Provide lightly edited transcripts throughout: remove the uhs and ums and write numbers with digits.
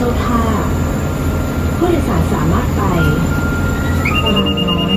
เจ้าท่าผู้โดยสารสามารถไปตลาดน้อย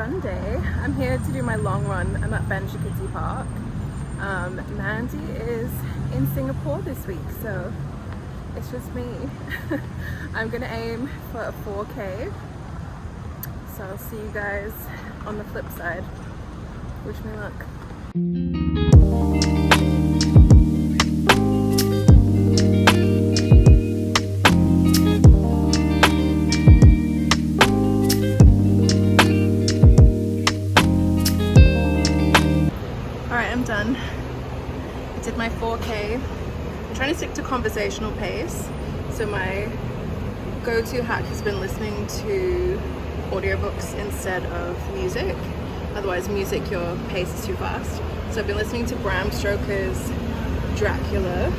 Sunday. I'm here to do my long run. I'm at Bangkok Park. Mandy is in Singapore this week, so it's just me. I'm gonna aim for a 4K. So I'll see you guys on the flip side. Wish me luck. I'm done. I did my 4K. I'm trying to stick to conversational pace. So my go-to hack has been listening to audiobooks instead of music. Otherwise music, your pace is too fast. So I've been listening to Bram Stoker's Dracula.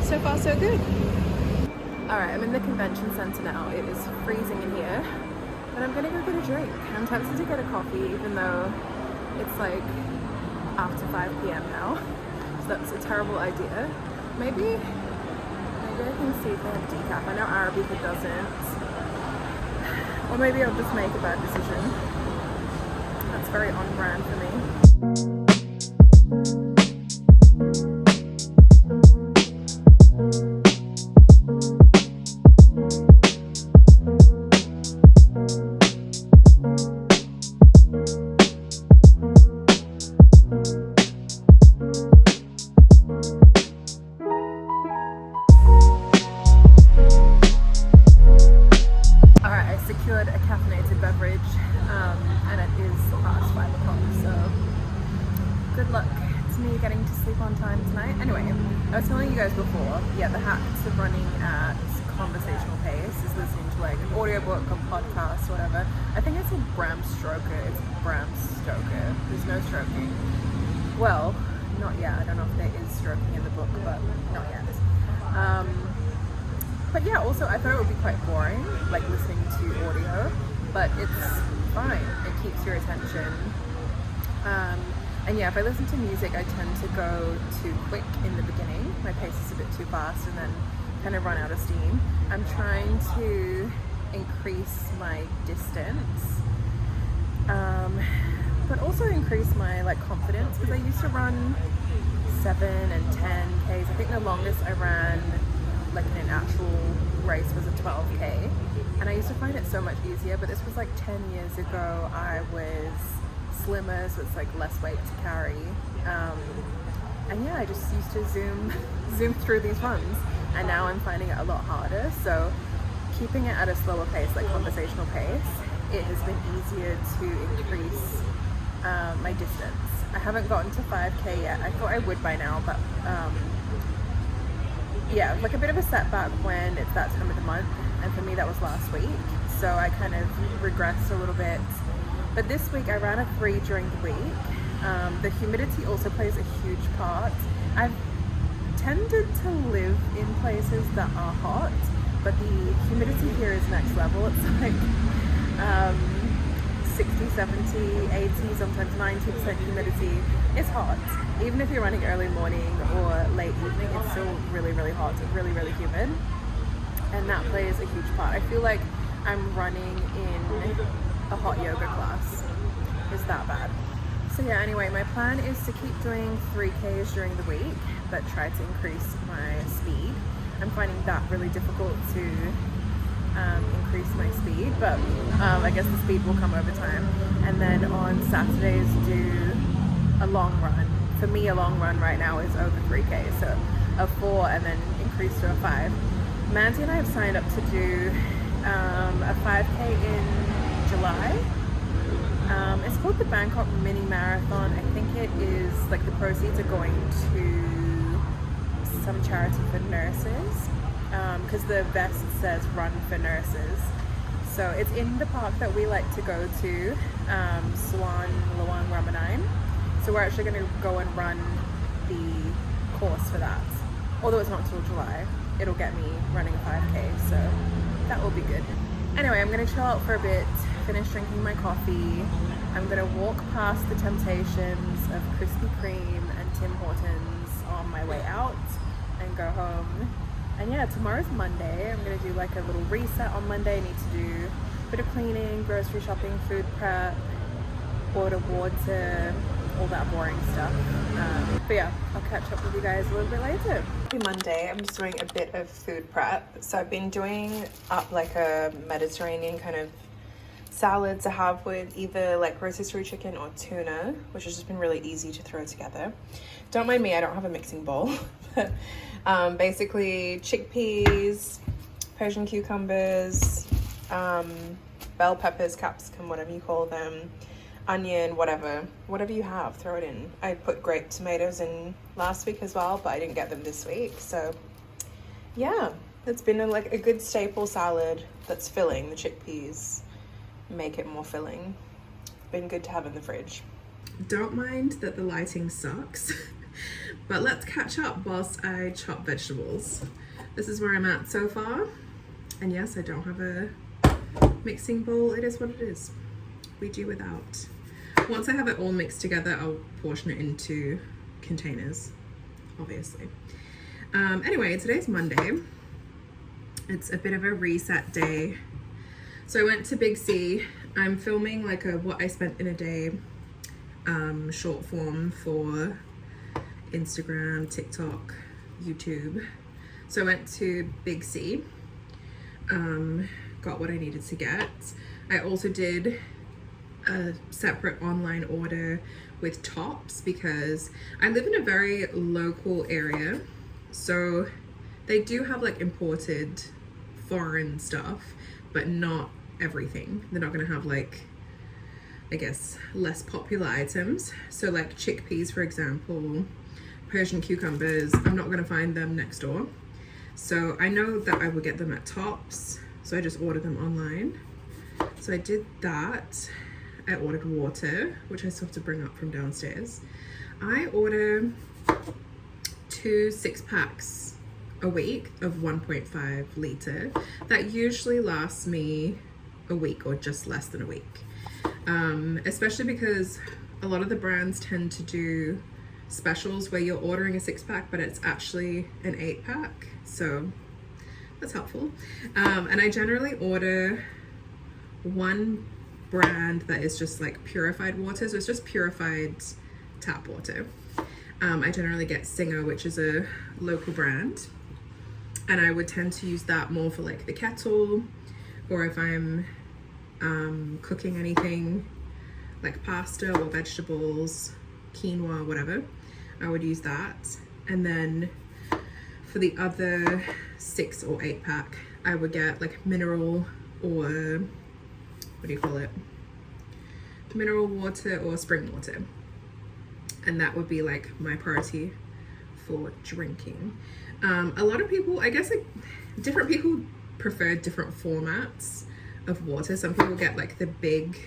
So far so good. Alright, I'm in the convention center now. It is freezing in here. But I'm gonna go get a drink. I'm tempted to get a coffee even though it's like after 5 p.m. now, so that's a terrible idea. Maybe I can see if they have decaf. I know Arabica doesn't, or maybe I'll just make a bad decision. That's very on brand for me. Secured a caffeinated beverage and it is past 5 o'clock, so good luck to me getting to sleep on time tonight. Anyway, I was telling you guys before, yeah, the hack to running at conversational pace is listening to like an audiobook or podcast or whatever. I think it's called Bram Stoker. It's Bram Stoker. There's no stroking. Well, not yet. I don't know if there is stroking in the book, but not yet. But yeah, also I thought it would be quite boring, like listening to audio, but it's fine. It keeps your attention. And yeah, if I listen to music, I tend to go too quick in the beginning. My pace is a bit too fast and then kind of run out of steam. I'm trying to increase my distance, but also increase my like confidence, because I used to run 7 and 10 Ks. I think the longest I ran like in an actual race was a 12K, and I used to find it so much easier, but this was like 10 years ago. I was slimmer, so it's like less weight to carry, and yeah, I just used to zoom through these runs, and now I'm finding it a lot harder. So keeping it at a slower pace, like conversational pace, it has been easier to increase my distance. I haven't gotten to 5K yet. I thought I would by now, but yeah, like a bit of a setback when it's that time of the month, and for me that was last week, so I kind of regressed a little bit. But this week I ran a 3 during the week. The humidity also plays a huge part. I've tended to live in places that are hot, but the humidity here is next level. It's like 60, 70, 80, sometimes 90% humidity. It's hot. Even if you're running early morning or late evening, it's still really, really hot. It's really, really humid. And that plays a huge part. I feel like I'm running in a hot yoga class. It's that bad. So yeah, anyway, my plan is to keep doing 3Ks during the week, but try to increase my speed. I'm finding that really difficult to increase my speed, but I guess the speed will come over time. And then on Saturdays do a long run. For me, a long run right now is over 3K, so a 4 and then increase to a 5. Mandy and I have signed up to do a 5K in July. It's called the Bangkok Mini Marathon. I think it is like the proceeds are going to some charity for nurses, because the vest says run for nurses. So it's in the park that we like to go to, Swan Luang Ramanine. So we're actually going to go and run the course for that. Although it's not till July, it'll get me running a 5K, so that will be good. Anyway, I'm going to chill out for a bit, finish drinking my coffee. I'm going to walk past the temptations of Krispy Kreme and Tim Hortons on my way out and go home. And yeah, tomorrow's Monday. I'm going to do like a little reset on Monday. I need to do a bit of cleaning, grocery shopping, food prep, order water, all that boring stuff. But yeah, I'll catch up with you guys a little bit later. Happy Monday. I'm just doing a bit of food prep. So I've been doing up like a Mediterranean kind of salad to have with either like rotisserie chicken or tuna, which has just been really easy to throw together. Don't mind me, I don't have a mixing bowl. Basically chickpeas, Persian cucumbers, bell peppers, capsicum, whatever you call them, onion, whatever you have, throw it in. I put grape tomatoes in last week as well, but I didn't get them this week. So yeah, it's been like a good staple salad that's filling. The chickpeas make it more filling. Been good to have in the fridge. Don't mind that the lighting sucks, but let's catch up whilst I chop vegetables. This is where I'm at so far. And yes, I don't have a mixing bowl. It is what it is. We do without. Once I have it all mixed together, I'll portion it into containers, obviously. Anyway, today's Monday. It's a bit of a reset day. So I went to Big C. I'm filming like a what I spent in a day short form for Instagram, TikTok, YouTube. So I went to Big C, got what I needed to get. I also did a separate online order with tops because I live in a very local area, so they do have like imported foreign stuff, but not everything. They're not gonna have like, I guess, less popular items. So like chickpeas, for example, Persian cucumbers, I'm not gonna find them next door. So I know that I will get them at Tops, so I just ordered them online. So I did that. I ordered water, which I still have to bring up from downstairs. I order 2 6-packs a week of 1.5 litre. That usually lasts me a week or just less than a week. Especially because a lot of the brands tend to do specials where you're ordering a 6-pack, but it's actually an 8-pack. So that's helpful. And I generally order one brand that is just like purified water, so it's just purified tap water. I generally get Singer, which is a local brand, and I would tend to use that more for like the kettle, or if I'm cooking anything like pasta or vegetables, quinoa, whatever, I would use that. And then for the other 6 or 8-pack, I would get like mineral or what do you call it? Mineral water or spring water. And that would be like my priority for drinking. A lot of people, I guess like different people prefer different formats of water. Some people get like the big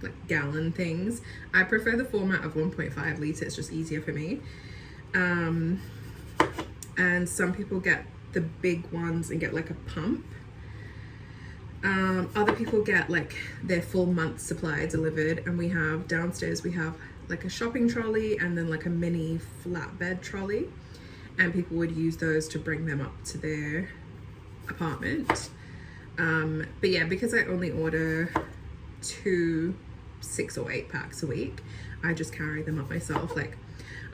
like gallon things. I prefer the format of 1.5 litre. It's just easier for me. And some people get the big ones and get like a pump. Other people get like their full month's supply delivered, and we have downstairs, we have like a shopping trolley and then like a mini flatbed trolley, and people would use those to bring them up to their apartment. But yeah, because I only order 2 6 or 8-packs a week, I just carry them up myself. Like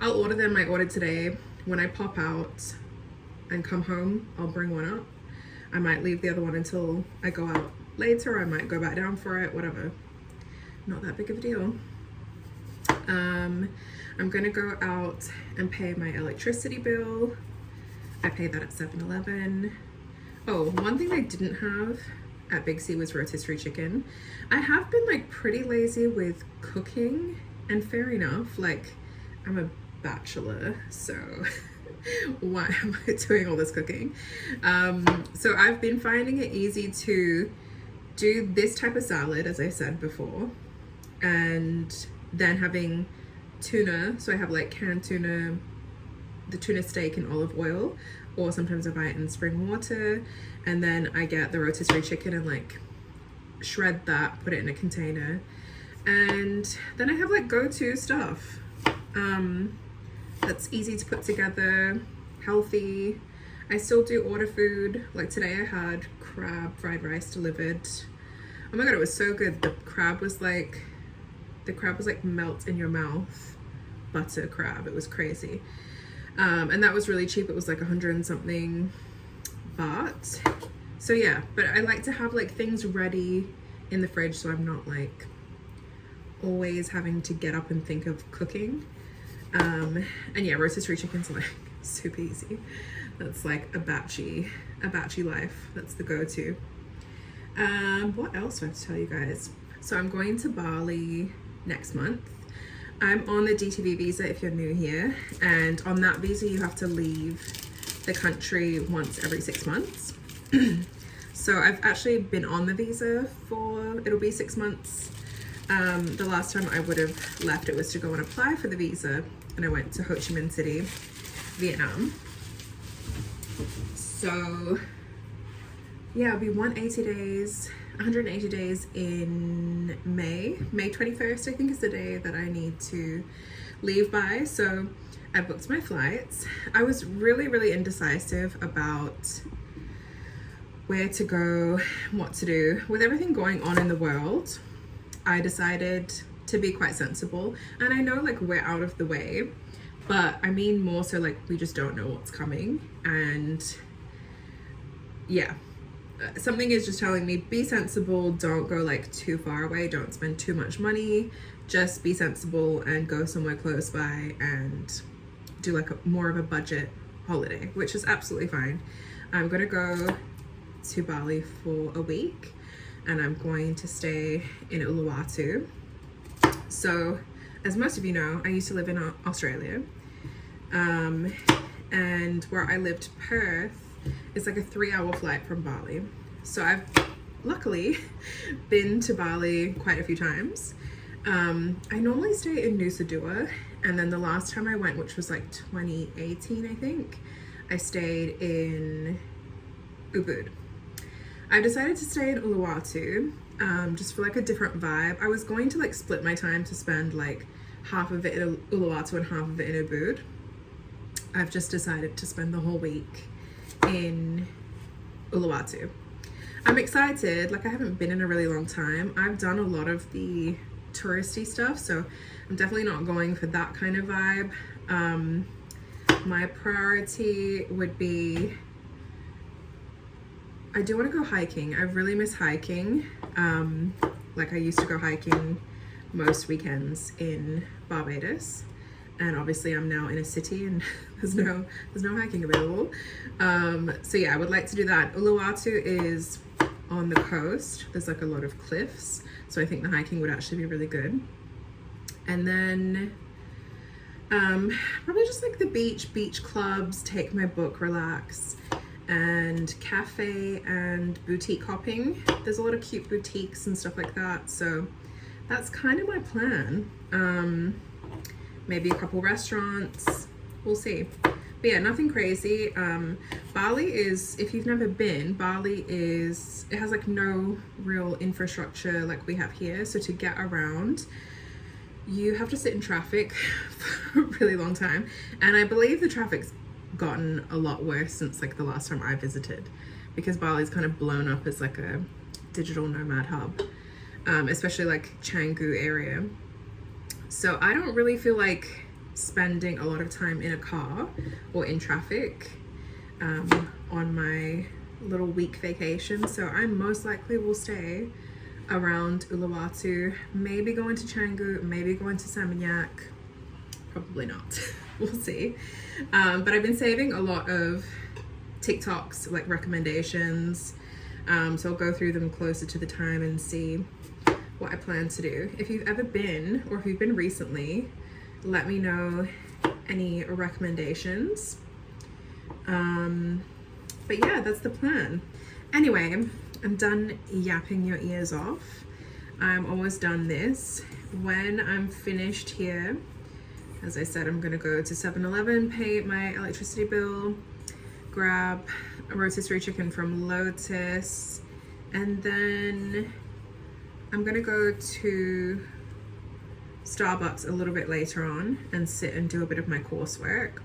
I'll order them. I ordered today. When I pop out, and come home, I'll bring one up. I might leave the other one until I go out later. I might go back down for it, whatever. Not that big of a deal. I'm gonna go out and pay my electricity bill. I pay that at 7-Eleven. Oh, one thing I didn't have at Big C was rotisserie chicken. I have been like pretty lazy with cooking, and fair enough, like I'm a bachelor, so why am I doing all this cooking? So I've been finding it easy to do this type of salad, as I said before, and then having tuna. So I have like canned tuna, the tuna steak in olive oil, or sometimes I buy it in spring water, and then I get the rotisserie chicken and like shred that, put it in a container, and then I have like go-to stuff that's easy to put together, healthy. I still do order food. Like today I had crab fried rice delivered. Oh my god, it was so good. The crab was like melt in your mouth butter crab. It was crazy. And that was really cheap. It was like 100 and something baht. So yeah, but I like to have like things ready in the fridge, so I'm not like always having to get up and think of cooking. And yeah, rotisserie chicken's like super easy. That's like a batchy life. That's the go-to. What else do I have to tell you guys? So I'm going to Bali next month. I'm on the DTV visa if you're new here, and on that visa you have to leave the country once every 6 months. So I've actually been on the visa for, it'll be 6 months. The last time I would have left, it was to go and apply for the visa, and I went to Ho Chi Minh City, Vietnam. So yeah, it'll be 180 days in May 21st, I think is the day that I need to leave by. So I booked my flights. I was really indecisive about where to go, what to do. With everything going on in the world, I decided to be quite sensible. And I know like we're out of the way, but I mean more so like we just don't know what's coming. And yeah, something is just telling me be sensible, don't go like too far away, don't spend too much money, just be sensible and go somewhere close by and do like more of a budget holiday, which is absolutely fine. I'm gonna go to Bali for a week, and I'm going to stay in Uluwatu. So as most of you know, I used to live in Australia, and where I lived, Perth, it's like a 3-hour flight from Bali. So I've luckily been to Bali quite a few times. I normally stay in Nusa Dua, and then the last time I went, which was like 2018 I think, I stayed in Ubud. I decided to stay in Uluwatu just for like a different vibe. I was going to like split my time to spend like half of it in Uluwatu and half of it in Ubud. I've just decided to spend the whole week in Uluwatu. I'm excited. Like I haven't been in a really long time. I've done a lot of the touristy stuff, so I'm definitely not going for that kind of vibe. My priority would be, I do want to go hiking. I really miss hiking. Like I used to go hiking most weekends in Barbados, and obviously I'm now in a city and there's no hiking available. So yeah, I would like to do that. Uluwatu is on the coast. There's like a lot of cliffs, so I think the hiking would actually be really good. And then probably just like the beach clubs, take my book, relax, and cafe and boutique hopping. There's a lot of cute boutiques and stuff like that, so that's kind of my plan. Maybe a couple restaurants, we'll see. But yeah, nothing crazy. Bali is, if you've never been, Bali is, it has like no real infrastructure like we have here. So to get around, you have to sit in traffic for a really long time. And I believe the traffic's gotten a lot worse since like the last time I visited, because Bali's kind of blown up as like a digital nomad hub, especially like Canggu area. So I don't really feel like spending a lot of time in a car or in traffic. on my little week vacation. So I most likely will stay around Uluwatu, maybe going to Canggu, maybe going to Seminyak, probably not. We'll see. But I've been saving a lot of TikToks, like recommendations, so I'll go through them closer to the time and see what I plan to do. If you've ever been, or if you've been recently, let me know any recommendations. But yeah, that's the plan. Anyway, I'm done yapping your ears off. I'm almost done this. When I'm finished here, as I said, I'm gonna go to 7-Eleven, pay my electricity bill, grab a rotisserie chicken from Lotus, and then I'm gonna go to Starbucks a little bit later on and sit and do a bit of my coursework.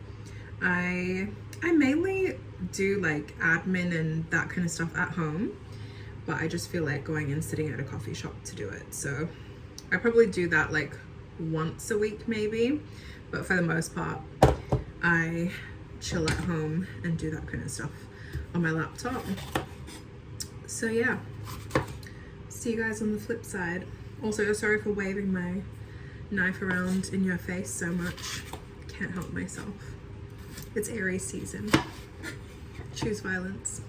I mainly do like admin and that kind of stuff at home, but I just feel like going and sitting at a coffee shop to do it. So I probably do that like once a week maybe, but for the most part I chill at home and do that kind of stuff on my laptop. So yeah, see you guys on the flip side. Also, sorry for waving my knife around in your face so much. Can't help myself. It's Aries season. Choose violence.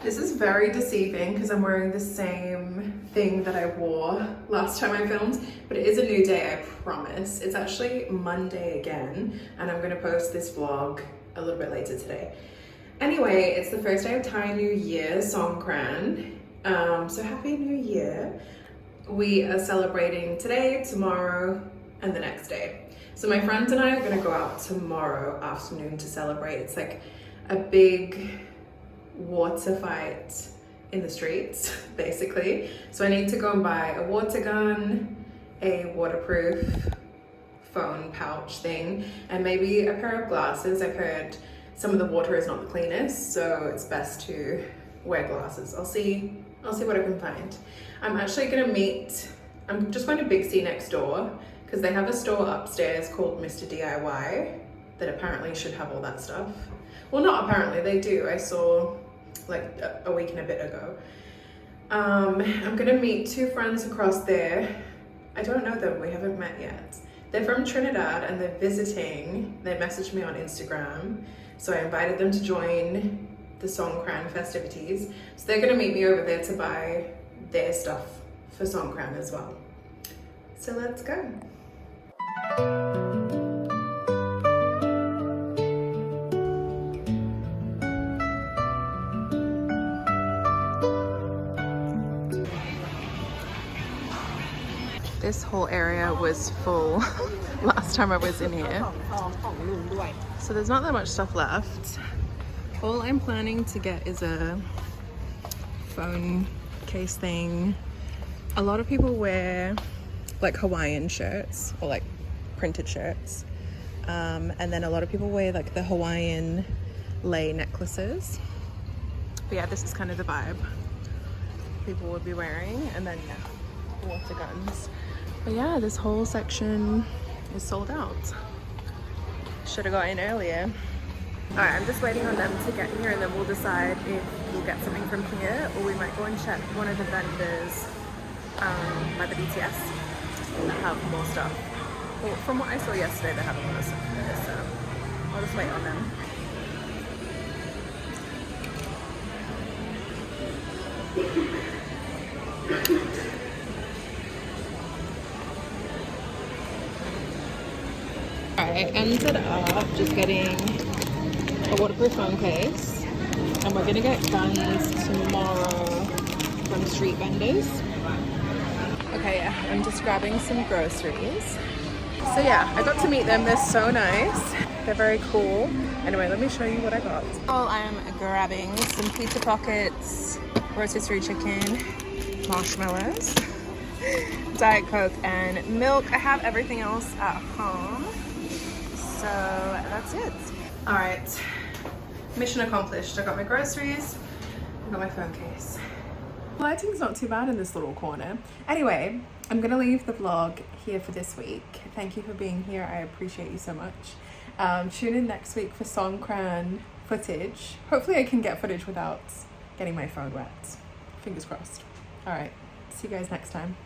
This is very deceiving because I'm wearing the same thing that I wore last time I filmed, but it is a new day, I promise. It's actually Monday again, and I'm gonna post this vlog a little bit later today. Anyway, it's the first day of Thai New Year, Songkran. So happy New Year. We are celebrating today, tomorrow, and the next day. So my friends and I are gonna go out tomorrow afternoon to celebrate. It's like a big water fight in the streets, basically. So I need to go and buy a water gun, a waterproof phone pouch thing, and maybe a pair of glasses. I've heard some of the water is not the cleanest, so it's best to wear glasses. I'll see what I can find. I'm actually I'm just going to Big C next door because they have a store upstairs called Mr. DIY that apparently should have all that stuff. Well, not apparently, they do. I saw like a week and a bit ago. I'm gonna meet two friends across there. I don't know them, we haven't met yet. They're from Trinidad and they're visiting. They messaged me on Instagram, so I invited them to join the Songkran festivities. So they're gonna meet me over there to buy their stuff for Songkran as well. So let's go. This whole area was full last time I was in here, so there's not that much stuff left. All I'm planning to get is a phone case thing. A lot of people wear like Hawaiian shirts or like printed shirts, and then a lot of people wear like the Hawaiian lei necklaces. But yeah, this is kind of the vibe people would be wearing, and then yeah, water guns. But yeah, this whole section is sold out. Should have got in earlier. All right, I'm just waiting on them to get here, and then we'll decide if we'll get something from here or we might go and check one of the vendors by the BTS that have more stuff. Well, from what I saw yesterday, they have a lot of stuff there, so I'll just wait on them. I ended up just getting a waterproof phone case, and we're gonna get guns tomorrow from street vendors. Okay, yeah, I'm just grabbing some groceries. So yeah, I got to meet them. They're so nice. They're very cool. Anyway, let me show you what I got. Well, I'm grabbing some pizza pockets, rotisserie chicken, marshmallows, Diet Coke, and milk. I have everything else at home. So that's it. All right, mission accomplished. I got my groceries, I got my phone case. Lighting's not too bad in this little corner. Anyway, I'm gonna leave the vlog here for this week. Thank you for being here. I appreciate you so much. Tune in next week for Songkran footage. Hopefully I can get footage without getting my phone wet. Fingers crossed. All right, see you guys next time.